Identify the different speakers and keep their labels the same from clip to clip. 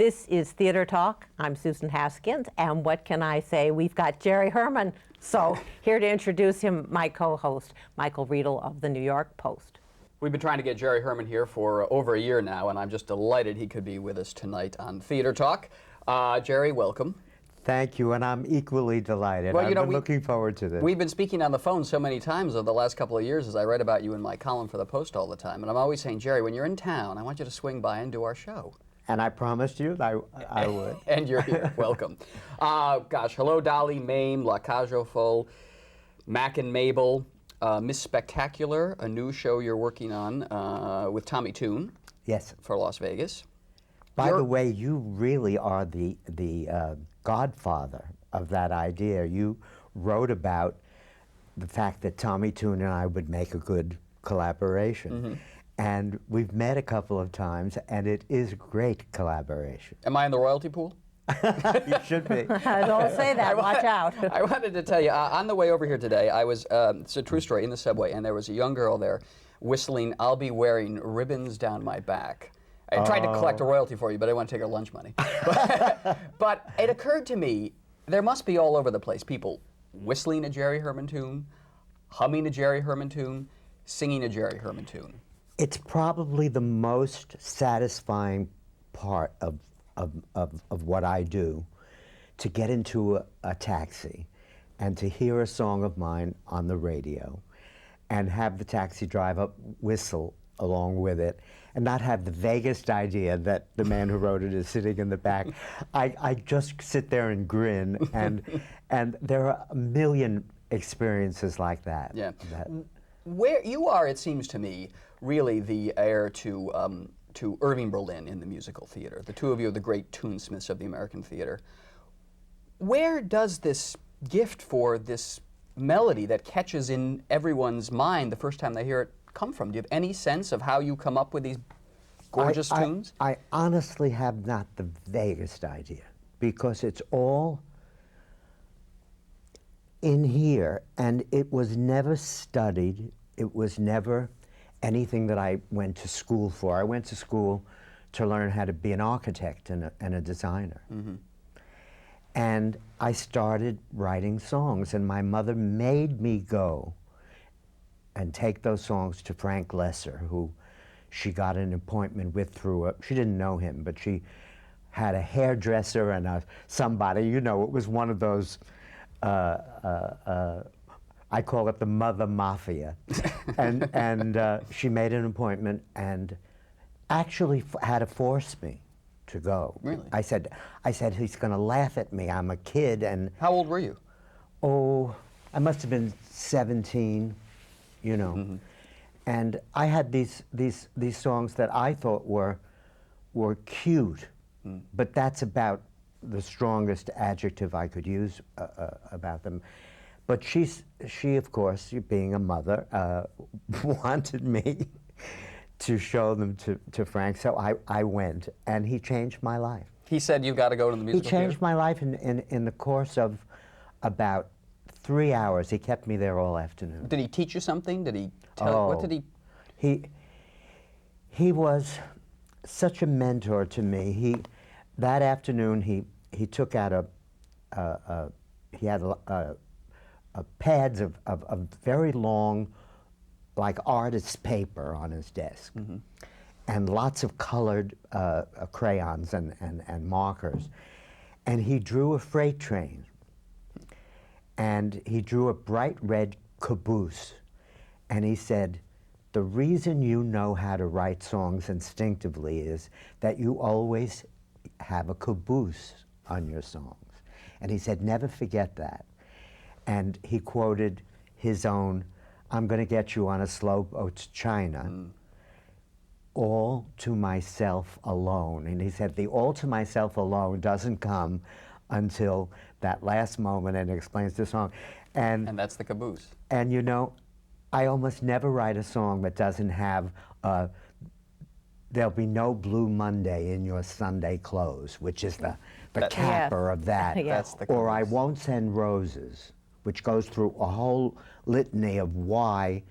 Speaker 1: This is Theater Talk. I'm Susan Haskins, and what can I say? We've got Jerry Herman. So here to introduce him, my co-host, Michael Riedel of the New York Post.
Speaker 2: We've been trying to get Jerry Herman here for over a year now, and I'm just delighted he could be with us tonight on Theater Talk. Jerry, welcome.
Speaker 3: Thank you, and I'm equally delighted.
Speaker 2: Well,
Speaker 3: I've been looking forward to this.
Speaker 2: We've been speaking on the phone so many times over the last couple of years as I write about you in my column for the Post all the time, and I'm always saying, Jerry, when you're in town, I want you to swing by and do our show.
Speaker 3: And I promised you that I would.
Speaker 2: And you're here. Welcome. Gosh, Hello, Dolly, Mame, La Cage aux Folles, Mac and Mabel, Miss Spectacular, a new show you're working on with Tommy Tune.
Speaker 3: Yes.
Speaker 2: For Las Vegas.
Speaker 3: By the way, you really are the godfather of that idea. You wrote about the fact that Tommy Tune and I would make a good collaboration. Mm-hmm. And we've met a couple of times, and it is great collaboration.
Speaker 2: Am I in the royalty pool?
Speaker 3: You should be.
Speaker 1: Don't say that. Watch out.
Speaker 2: I wanted to tell you, on the way over here today, I was, it's a true story, in the subway, and there was a young girl there whistling, "I'll be wearing ribbons down my back." I tried to collect a royalty for you, but I want to take her lunch money. But it occurred to me, there must be all over the place people whistling a Jerry Herman tune, humming a Jerry Herman tune, singing a Jerry Herman tune.
Speaker 3: It's probably the most satisfying part of what I do, to get into a taxi and to hear a song of mine on the radio and have the taxi driver whistle along with it and not have the vaguest idea that the man who wrote it is sitting in the back. I just sit there and grin, and there are a million experiences like that.
Speaker 2: Yeah. Where you are, it seems to me, really the heir to Irving Berlin in the musical theater. The two of you are the great tunesmiths of the American theater. Where does this gift for this melody that catches in everyone's mind the first time they hear it come from? Do you have any sense of how you come up with these gorgeous tunes?
Speaker 3: I honestly have not the vaguest idea, because it's all in here, and it was never studied. It was never anything that I went to school for. I went to school to learn how to be an architect and a designer. Mm-hmm. And I started writing songs, and my mother made me go and take those songs to Frank Lesser, who she got an appointment with through she didn't know him, but she had a hairdresser and somebody, you know, it was one of those, I call it the mother mafia. and she made an appointment and actually had to force me to go.
Speaker 2: Really?
Speaker 3: I said, he's going to laugh at me. I'm a kid. And
Speaker 2: how old were you?
Speaker 3: Oh, I must have been 17, you know. Mm-hmm. And I had these songs that I thought were cute, but that's about the strongest adjective I could use about them. But she, of course, being a mother, wanted me to show them to Frank, so I went, and he changed my life.
Speaker 2: He said, "You've got to go to the musical
Speaker 3: theater"? He changed my life in the course of about 3 hours. He kept me there all afternoon.
Speaker 2: Did he teach you something? Did he tell you? What did he?
Speaker 3: He was such a mentor to me. That afternoon, he took out he had pads of very long, like artist's paper on his desk, mm-hmm. and lots of colored crayons and markers. And he drew a freight train, and he drew a bright red caboose, and he said, "The reason you know how to write songs instinctively is that you always have a caboose on your songs." And he said, "Never forget that." And he quoted his own, "I'm going to get you on a slow boat to China, all to myself alone." And he said, the all to myself alone doesn't come until that last moment, and explains the song. And
Speaker 2: that's the caboose.
Speaker 3: And you know, I almost never write a song that doesn't have, "There'll be no blue Monday in your Sunday clothes," which is the capper of that.
Speaker 1: Yeah.
Speaker 2: That's the
Speaker 3: or "I won't send roses," which goes through a whole litany of why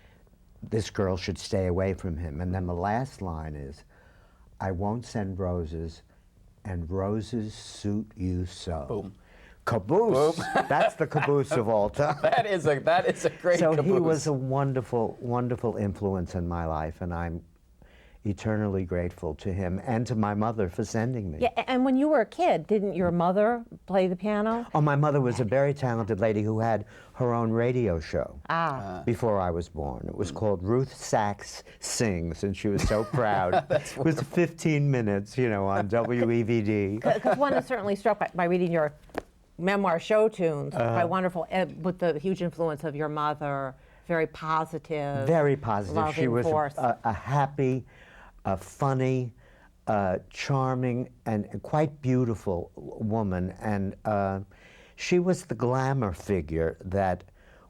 Speaker 3: this girl should stay away from him. And then the last line is, "I won't send roses, and roses suit you so.
Speaker 2: Boom.
Speaker 3: Caboose. That's the caboose of all time.
Speaker 2: That is a great
Speaker 3: So
Speaker 2: caboose.
Speaker 3: he was a wonderful, wonderful influence in my life, and I'm eternally grateful to him and to my mother for sending me.
Speaker 1: Yeah, and when you were a kid, didn't your mother play the piano?
Speaker 3: Oh, my mother was a very talented lady who had her own radio show before I was born. It was called Ruth Sachs Sings, and she was so proud. It was 15 minutes, you know, on WEVD.
Speaker 1: Because one is certainly struck by reading your memoir, Show Tunes, by wonderful, with the huge influence of your mother, very positive.
Speaker 3: Very positive. She was
Speaker 1: force.
Speaker 3: a happy, funny, charming, and quite beautiful woman. And she was the glamour figure that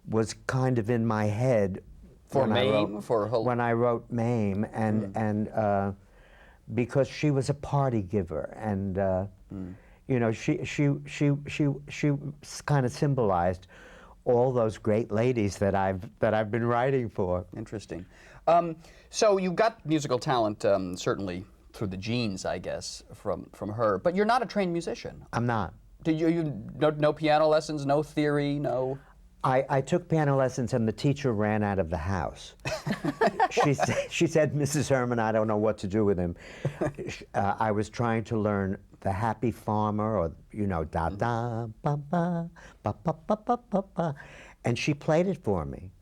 Speaker 3: was kind of in my head
Speaker 2: For Mame?
Speaker 3: when I wrote Mame, and because she was a party giver, and you know, she kind of symbolized all those great ladies that I've been writing for.
Speaker 2: Interesting. So you got musical talent, certainly through the genes, I guess, from her. But you're not a trained musician.
Speaker 3: I'm not.
Speaker 2: Did you no piano lessons, no theory, no?
Speaker 3: I took piano lessons, and the teacher ran out of the house. She said, Mrs. Herman, I don't know what to do with him. I was trying to learn The Happy Farmer, or, you know, da da ba ba ba ba ba ba ba ba, and she played it for me.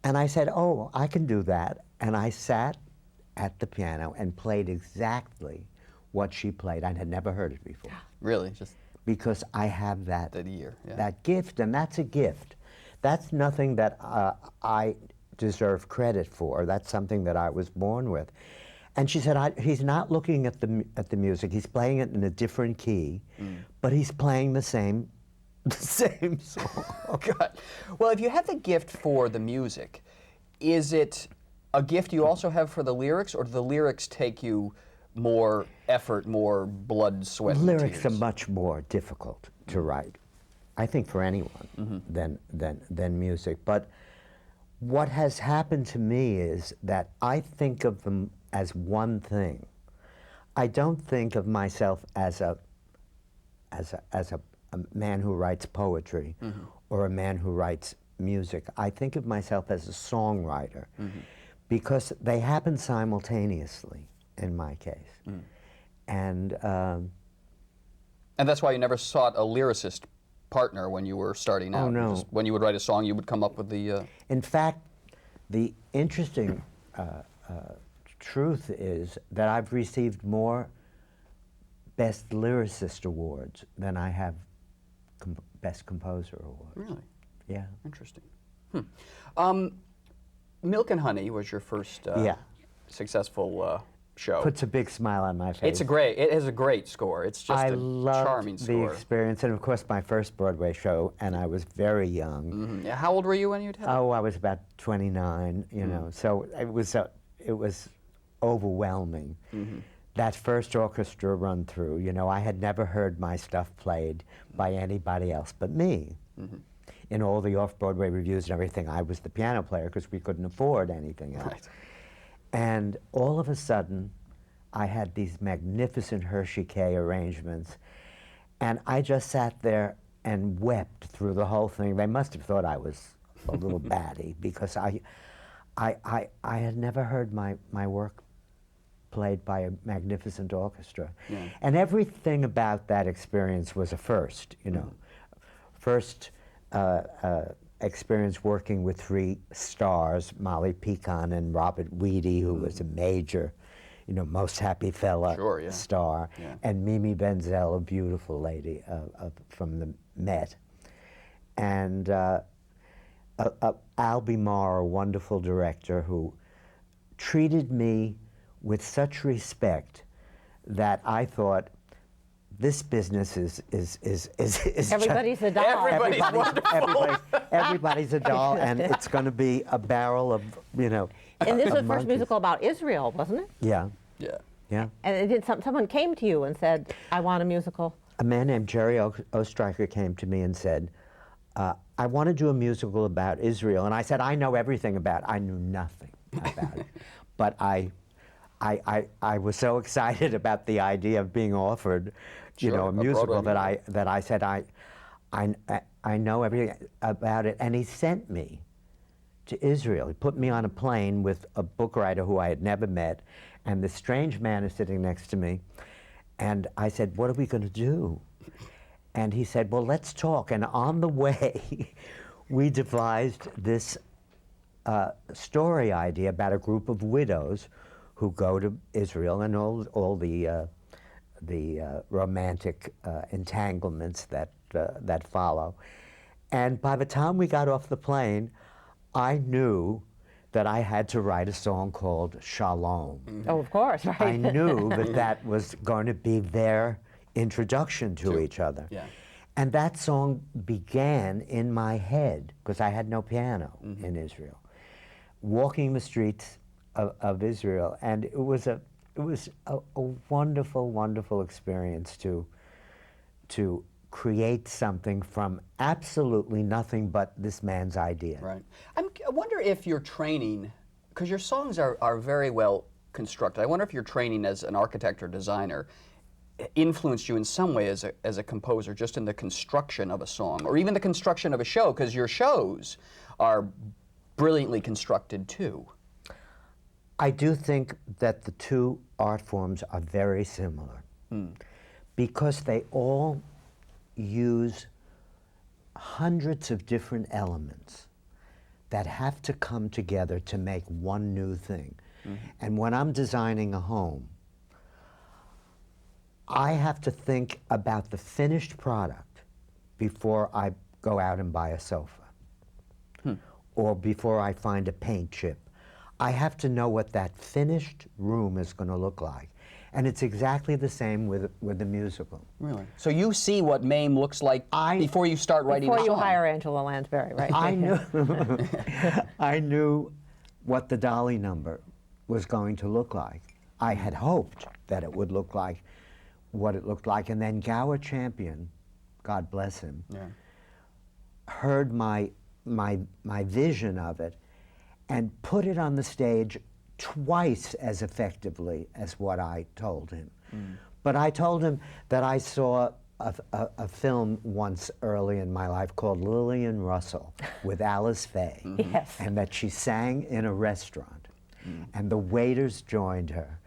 Speaker 3: And I said, oh, I can do that. And I sat at the piano and played exactly what she played. I had never heard it before.
Speaker 2: Really, just
Speaker 3: because I have that
Speaker 2: ear, yeah.
Speaker 3: that gift, and that's a gift. That's nothing that I deserve credit for. That's something that I was born with. And she said, he's not looking at the music. He's playing it in a different key, but he's playing the same song.
Speaker 2: Oh, God. Well, if you have the gift for the music, is it a gift you also have for the lyrics, or do the lyrics take you more effort, more blood, sweat, and
Speaker 3: Lyrics
Speaker 2: tears?
Speaker 3: are much more difficult to write, I think, for anyone than music. But what has happened to me is that I think of them as one thing. I don't think of myself as a man who writes poetry or a man who writes music. I think of myself as a songwriter because they happen simultaneously in my case. And
Speaker 2: that's why you never sought a lyricist partner when you were starting out.
Speaker 3: Oh, no.
Speaker 2: Just, when you would write a song, you would come up with the...
Speaker 3: In fact, the interesting truth is that I've received more Best Lyricist awards than I have Best Composer awards.
Speaker 2: Really?
Speaker 3: Yeah.
Speaker 2: Interesting. Milk and Honey was your first successful show.
Speaker 3: Puts a big smile on my face.
Speaker 2: It has a great score. It's just
Speaker 3: I
Speaker 2: a
Speaker 3: loved
Speaker 2: charming
Speaker 3: the
Speaker 2: score.
Speaker 3: experience, and of course my first Broadway show, and I was very young.
Speaker 2: Yeah, how old were you when you did it?
Speaker 3: Oh, I was about 29, you know, so it was overwhelming. That first orchestra run through, you know, I had never heard my stuff played by anybody else but me. In all the off-Broadway reviews and everything, I was the piano player because we couldn't afford anything else.
Speaker 2: Right.
Speaker 3: And all of a sudden, I had these magnificent Hershey K arrangements, and I just sat there and wept through the whole thing. They must have thought I was a little batty because I had never heard my work played by a magnificent orchestra.
Speaker 2: Yeah.
Speaker 3: And everything about that experience was a first, you know. First experience working with 3 stars, Molly Picon and Robert Weedy, who was a major, you know, Most Happy Fella star, and Mimi Benzel, a beautiful lady from the Met. And Albie Marr, a wonderful director who treated me with such respect that I thought, this business is
Speaker 1: Everybody's a doll.
Speaker 2: Everybody's wonderful.
Speaker 1: Everybody's
Speaker 3: a doll, and it's going to be a barrel of, you know.
Speaker 1: And this was the first
Speaker 3: monkeys.
Speaker 1: musical about Israel, wasn't it?
Speaker 3: Yeah.
Speaker 2: Yeah.
Speaker 3: Yeah.
Speaker 1: And someone came to you and said, I want a musical.
Speaker 3: A man named Jerry Ostreicher came to me and said, I want to do a musical about Israel. And I said, I know everything about it. I knew nothing about it. But I I was so excited about the idea of being offered, you know,
Speaker 2: Sure,
Speaker 3: a
Speaker 2: a
Speaker 3: musical
Speaker 2: Broadway
Speaker 3: that I said I know everything about it, and he sent me to Israel. He put me on a plane with a book writer who I had never met, and this strange man is sitting next to me, and I said, "What are we going to do?" And he said, "Well, let's talk." And on the way, we devised this story idea about a group of widows who go to Israel and all the romantic entanglements that follow. And by the time we got off the plane, I knew that I had to write a song called Shalom.
Speaker 1: Oh, of course, right.
Speaker 3: I knew that that was going to be their introduction to each other.
Speaker 2: Yeah.
Speaker 3: And that song began in my head, because I had no piano in Israel, walking the streets of Israel. And it was a wonderful, wonderful experience to create something from absolutely nothing but this man's idea.
Speaker 2: Right. I wonder if your training, because your songs are very well constructed, I wonder if your training as an architect or designer influenced you in some way as a composer, just in the construction of a song, or even the construction of a show, because your shows are brilliantly constructed too.
Speaker 3: I do think that the two art forms are very similar because they all use hundreds of different elements that have to come together to make one new thing. And when I'm designing a home, I have to think about the finished product before I go out and buy a sofa or before I find a paint chip. I have to know what that finished room is going to look like. And it's exactly the same with the musical.
Speaker 2: Really? So you see what MAME looks like before you start writing
Speaker 1: Before
Speaker 2: the
Speaker 1: you
Speaker 2: song?
Speaker 1: hire Angela Lansbury, right?
Speaker 3: I knew, I knew what the Dolly number was going to look like. I had hoped that it would look like what it looked like. And then Gower Champion, God bless him, heard my vision of it and put it on the stage twice as effectively as what I told him. But I told him that I saw a film once early in my life called Lillian Russell with Alice Faye,
Speaker 1: Yes.
Speaker 3: and that she sang in a restaurant, and the waiters joined her.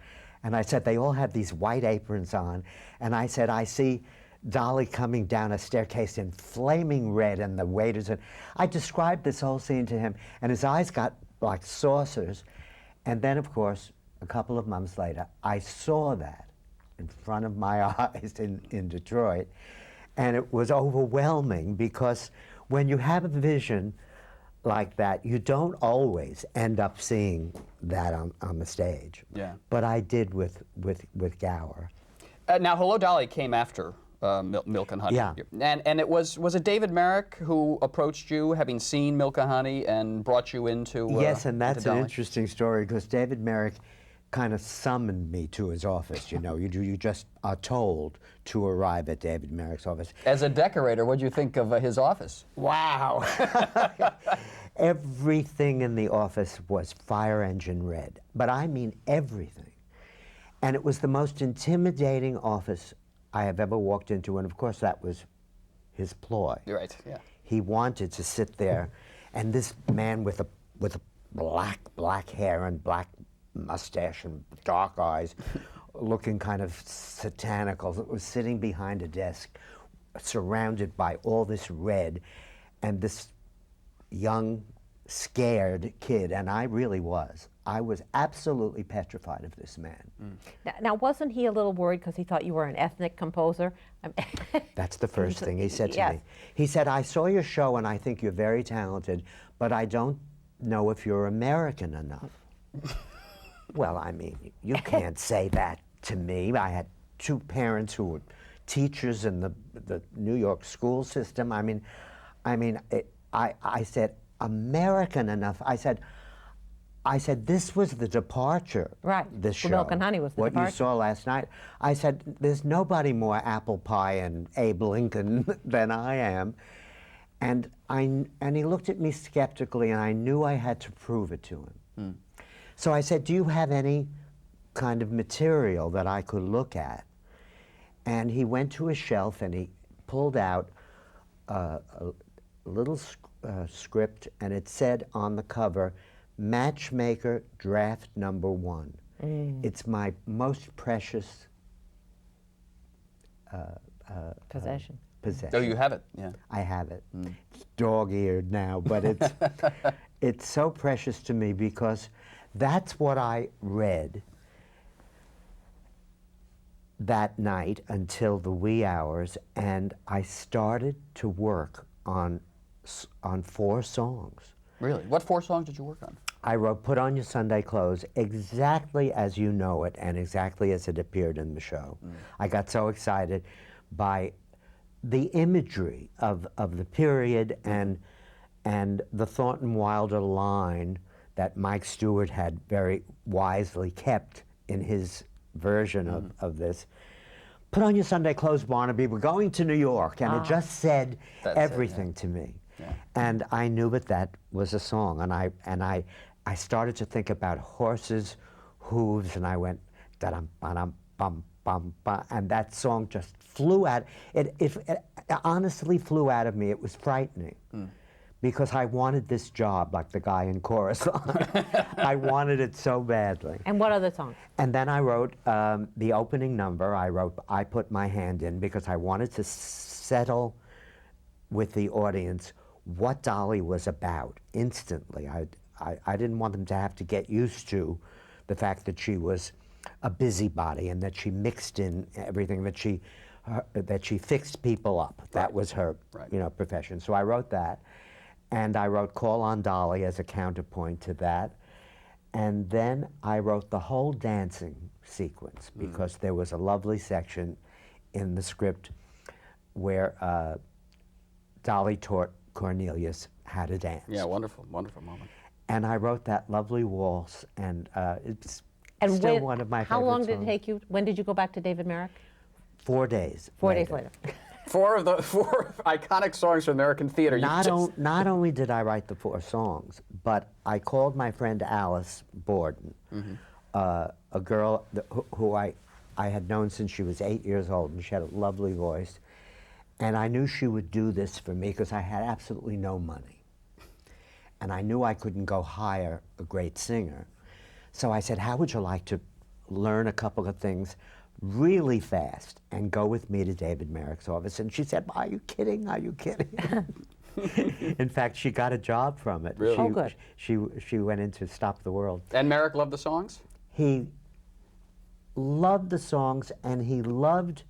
Speaker 3: And I said, they all had these white aprons on, and I said, I see Dolly coming down a staircase in flaming red, and the waiters, and I described this whole scene to him, and his eyes got like saucers. And then, of course, a couple of months later, I saw that in front of my eyes in Detroit, and it was overwhelming, because when you have a vision like that, you don't always end up seeing that on the stage.
Speaker 2: Yeah.
Speaker 3: But I did with Gower.
Speaker 2: Now, Hello, Dolly came after Milk and Honey.
Speaker 3: Yeah.
Speaker 2: And it was it David Merrick who approached you, having seen Milk and Honey, and brought you into
Speaker 3: Yes, and that's
Speaker 2: into
Speaker 3: an
Speaker 2: Dolly?
Speaker 3: interesting story, because David Merrick kind of summoned me to his office. You know, you just are told to arrive at David Merrick's office.
Speaker 2: As a decorator, what did you think of his office?
Speaker 3: Wow. Everything in the office was fire engine red, but I mean everything. And it was the most intimidating office I have ever walked into, and of course that was his ploy.
Speaker 2: You're right, yeah.
Speaker 3: He wanted to sit there, and this man with a black hair and black mustache and dark eyes, looking kind of satanical, was sitting behind a desk, surrounded by all this red, and this young, scared kid, and I really was. I was absolutely petrified of this man.
Speaker 1: Now, wasn't he a little worried because he thought you were an ethnic composer?
Speaker 3: That's the first thing he said to
Speaker 1: Yes.
Speaker 3: me. He said, I saw your show and I think you're very talented, but I don't know if you're American enough. Well, I mean, you can't say that to me. I had two parents who were teachers in the New York school system. I said, American enough. I said, this was the departure.
Speaker 1: Right.
Speaker 3: This show.
Speaker 1: Well, Milk and Honey was the
Speaker 3: what
Speaker 1: departure.
Speaker 3: you saw last night. I said, there's nobody more apple pie and Abe Lincoln than I am. And he looked at me skeptically, and I knew I had to prove it to him. So I said, do you have any kind of material that I could look at. And he went to a shelf and he pulled out a little script, and it said on the cover, Matchmaker Draft Number 1. It's my most precious
Speaker 1: Possession.
Speaker 3: possession.
Speaker 2: Oh, you have it, yeah.
Speaker 3: I have it. It's dog-eared now, but it's, it's so precious to me because that's what I read that night until the wee hours, and I started to work on 4 songs.
Speaker 2: Really? What 4 songs did you work on?
Speaker 3: I wrote Put On Your Sunday Clothes exactly as you know it and exactly as it appeared in the show. I got so excited by the imagery of the period and the Thornton Wilder line that Mike Stewart had very wisely kept in his version of this. Put on your Sunday clothes, Barnaby, we're going to New York. And it just said everything to me.
Speaker 2: Yeah.
Speaker 3: And I knew that was a song. And I started to think about horses' hooves, and I went, da-dum, ba-dum, bum, bum, ba, and that song just flew out. It honestly flew out of me. It was frightening. Because I wanted this job, like the guy in chorus line. I wanted it so badly.
Speaker 1: And what other songs?
Speaker 3: And then I wrote the opening number. I Put My Hand In, because I wanted to settle with the audience what Dolly was about instantly. I didn't want them to have to get used to the fact that she was a busybody and that she mixed in everything, that she fixed people up. That was her profession. So I wrote that. And I wrote Call on Dolly as a counterpoint to that. And then I wrote the whole dancing sequence, because there was a lovely section in the script where Dolly taught Cornelius how to dance.
Speaker 2: Yeah, wonderful, wonderful moment.
Speaker 3: And I wrote that lovely waltz, and it's still one of my favorite
Speaker 1: How long did it
Speaker 3: songs.
Speaker 1: take you? When did you go back to David Merrick?
Speaker 3: 4 days.
Speaker 1: 4 days later.
Speaker 2: 4 of the 4 iconic songs from American theater.
Speaker 3: Not only did I write the 4 songs, but I called my friend Alice Borden, a girl who I had known since she was 8 years old, and she had a lovely voice. And I knew she would do this for me because I had absolutely no money. And I knew I couldn't go hire a great singer. So I said, how would you like to learn a couple of things really fast and go with me to David Merrick's office? And she said, are you kidding? Are you kidding? In fact, she got a job from it.
Speaker 2: Really?
Speaker 1: Oh, good.
Speaker 3: She went in to Stop the World.
Speaker 2: And Merrick loved the songs?
Speaker 3: He loved the songs, and he loved,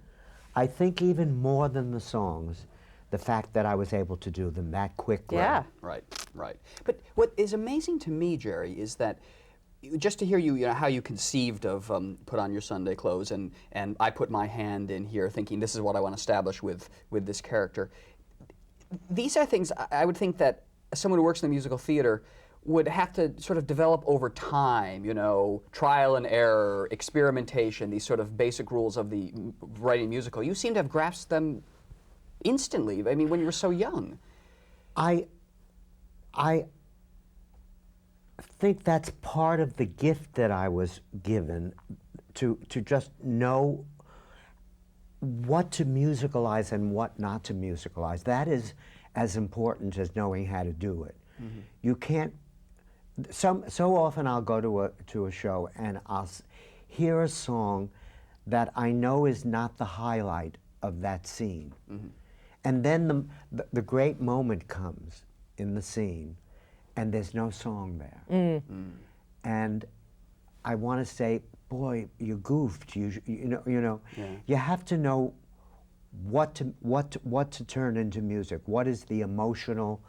Speaker 3: I think even more than the songs, the fact that I was able to do them that quickly.
Speaker 1: Yeah.
Speaker 2: Right, right. But what is amazing to me, Jerry, is that just to hear you know, how you conceived of Put On Your Sunday Clothes, and I put my hand in here thinking this is what I want to establish with this character. These are things I would think that someone who works in the musical theater would have to sort of develop over time, you know, trial and error, experimentation, these sort of basic rules of the writing musical. You seem to have grasped them instantly, I mean, when you were so young.
Speaker 3: I think that's part of the gift that I was given, to just know what to musicalize and what not to musicalize. That is as important as knowing how to do it. You can't, so often I'll go to a show and I'll hear a song that I know is not the highlight of that scene. And then the great moment comes in the scene, and there's no song there. And I want to say, boy, you goofed. You know. Yeah. You have to know what to turn into music. What is the emotional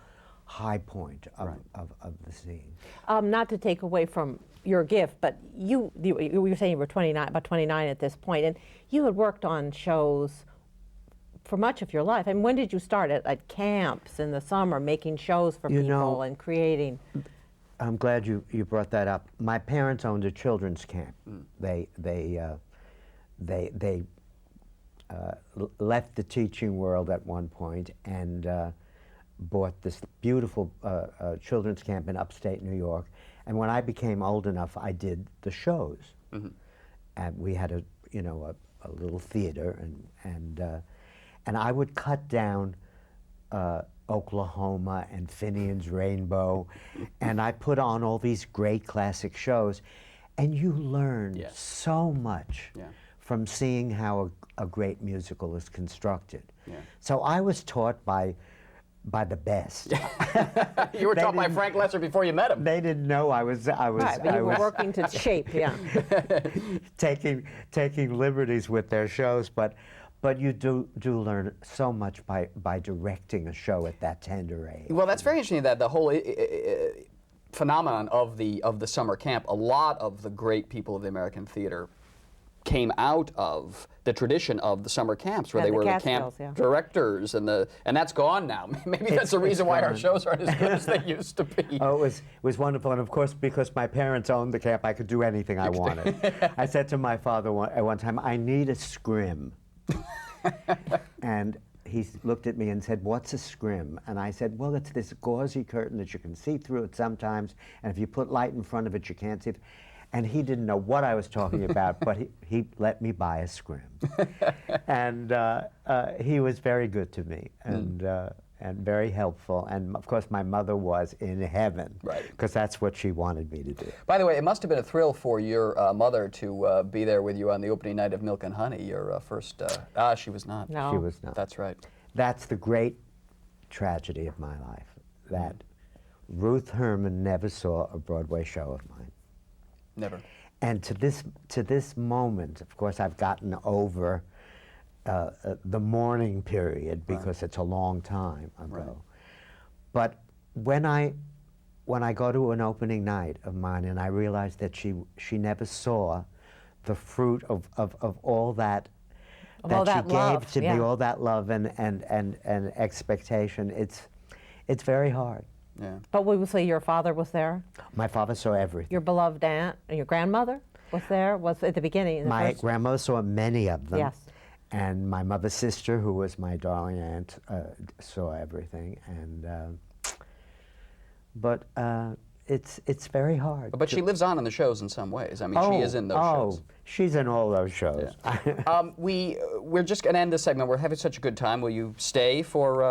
Speaker 3: high point of the scene?
Speaker 1: Not to take away from your gift, but you were saying you were 29, about 29 at this point, and you had worked on shows for much of your life. I mean, when did you start at camps in the summer, making shows for people and creating?
Speaker 3: I'm glad you brought that up. My parents owned a children's camp. They left the teaching world at one point and bought this beautiful children's camp in upstate New York. And when I became old enough, I did the shows. and we had a little theater, and I would cut down Oklahoma and Finian's Rainbow, and I put on all these great classic shows, and you learn so much from seeing how a great musical is constructed. Yeah. So I was taught by the best.
Speaker 2: You were taught by Frank Lesser before you met him.
Speaker 3: They didn't know I was.
Speaker 1: Right, but you were working to shape,
Speaker 3: taking liberties with their shows, but you do learn so much by directing a show at that tender age.
Speaker 2: Well, that's very interesting, that the whole phenomenon of the summer camp. A lot of the great people of the American theater came out of the tradition of the summer camps, where they were the camp directors, and that's gone now. Maybe that's the reason why our shows aren't as good as they used to be.
Speaker 3: Oh, it was wonderful, and of course, because my parents owned the camp, I could do anything I wanted. I said to my father at one time, "I need a scrim," and he looked at me and said, "What's a scrim?" And I said, "Well, it's this gauzy curtain that you can see through it sometimes, and if you put light in front of it, you can't see it." And he didn't know what I was talking about, but he let me buy a scrim. And he was very good to me, and very helpful. And of course, my mother was in heaven, because that's what she wanted me to do.
Speaker 2: By the way, it must have been a thrill for your mother to be there with you on the opening night of Milk and Honey, your first, she was not.
Speaker 1: No.
Speaker 3: She was not.
Speaker 2: That's right.
Speaker 3: That's the great tragedy of my life, that Ruth Herman never saw a Broadway show of mine.
Speaker 2: Never.
Speaker 3: And to this moment, of course, I've gotten over the mourning period, because it's a long time ago. Right. But when I go to an opening night of mine and I realize that she never saw the fruit of all that she gave to me, all that love and expectation, it's very hard.
Speaker 1: Yeah. But we would say your father was there?
Speaker 3: My father saw everything.
Speaker 1: Your beloved aunt and your grandmother was there? Was at the beginning?
Speaker 3: My grandmother saw many of them.
Speaker 1: Yes.
Speaker 3: And my mother's sister, who was my darling aunt, saw everything. And but it's very hard.
Speaker 2: But she lives on in the shows in some ways. I mean, she is in those shows.
Speaker 3: Oh, she's in all those shows.
Speaker 2: Yeah. We're just going to end this segment. We're having such a good time. Will you stay for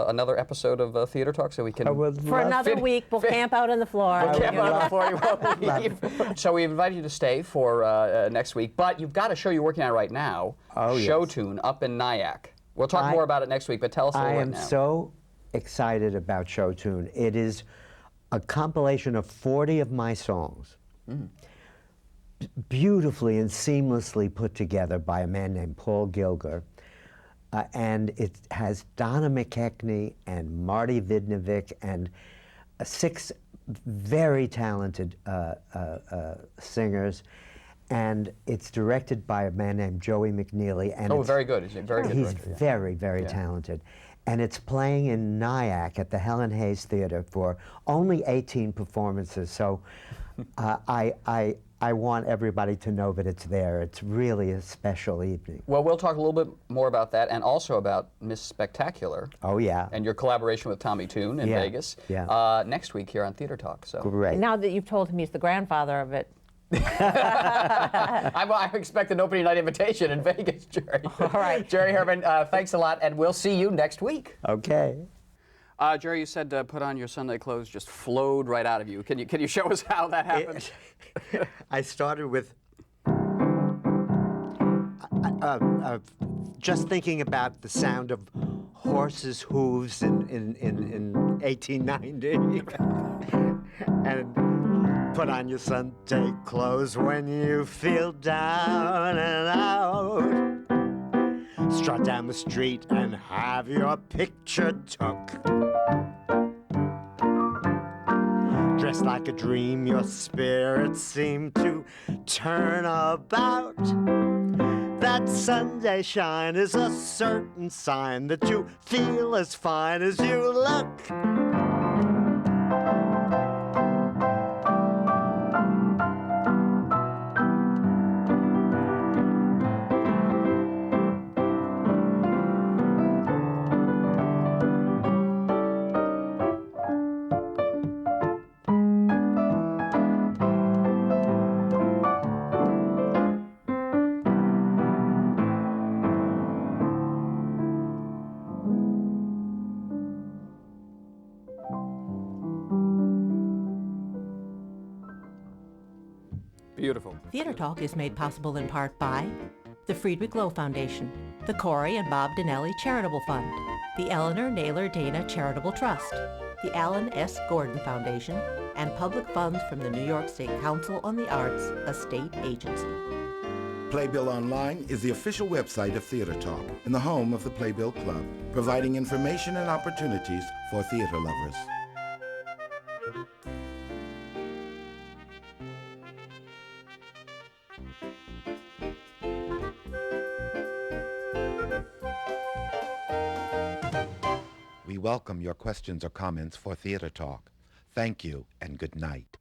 Speaker 2: another episode of Theater Talk so we can...
Speaker 1: For another week, we'll camp out on the floor.
Speaker 2: We'll camp out on the floor. You won't leave. So we invited you to stay for next week. But you've got a show you're working on right now, Show Tune, up in Nyack. We'll talk more about it next week, but tell us a little bit now.
Speaker 3: I am so excited about Show Tune. It is a compilation of 40 of my songs, beautifully and seamlessly put together by a man named Paul Gilger. And it has Donna McKechnie and Marty Vidnovic and 6 very talented singers. And it's directed by a man named Joey McNeely. And
Speaker 2: very good. He's a very good director.
Speaker 3: He's very, very talented. And it's playing in Nyack at the Helen Hayes Theater for only 18 performances. So I want everybody to know that it's there. It's really a special evening.
Speaker 2: Well, we'll talk a little bit more about that, and also about Miss Spectacular.
Speaker 3: Oh, yeah.
Speaker 2: And your collaboration with Tommy Tune in Vegas.
Speaker 3: Yeah.
Speaker 2: Next week here on Theater Talk. So.
Speaker 3: Great.
Speaker 1: Now that you've told him he's the grandfather of it.
Speaker 2: I expect an opening night invitation in Vegas, Jerry.
Speaker 1: All right.
Speaker 2: Jerry Herman, thanks a lot, and we'll see you next week.
Speaker 3: Okay.
Speaker 2: Jerry, you said put on your Sunday clothes just flowed right out of you. Can you show us how that happened?
Speaker 3: I started with just thinking about the sound of horses' hooves in 1890, and put on your Sunday clothes when you feel down and out. Strut down the street and have your picture took. Dressed like a dream, your spirits seem to turn about. That Sunday shine is a certain sign that you feel as fine as you look.
Speaker 2: Beautiful.
Speaker 1: Theater Talk is made possible in part by the Friedrich Loewe Foundation, the CORY and Bob Donnelly Charitable Fund, the Eleanor Naylor Dana Charitable Trust, the Allan S. Gordon Foundation, and public funds from the New York State Council on the Arts, a state agency.
Speaker 4: Playbill Online is the official website of Theater Talk and the home of the Playbill Club, providing information and opportunities for theater lovers. We welcome your questions or comments for Theater Talk. Thank you and good night.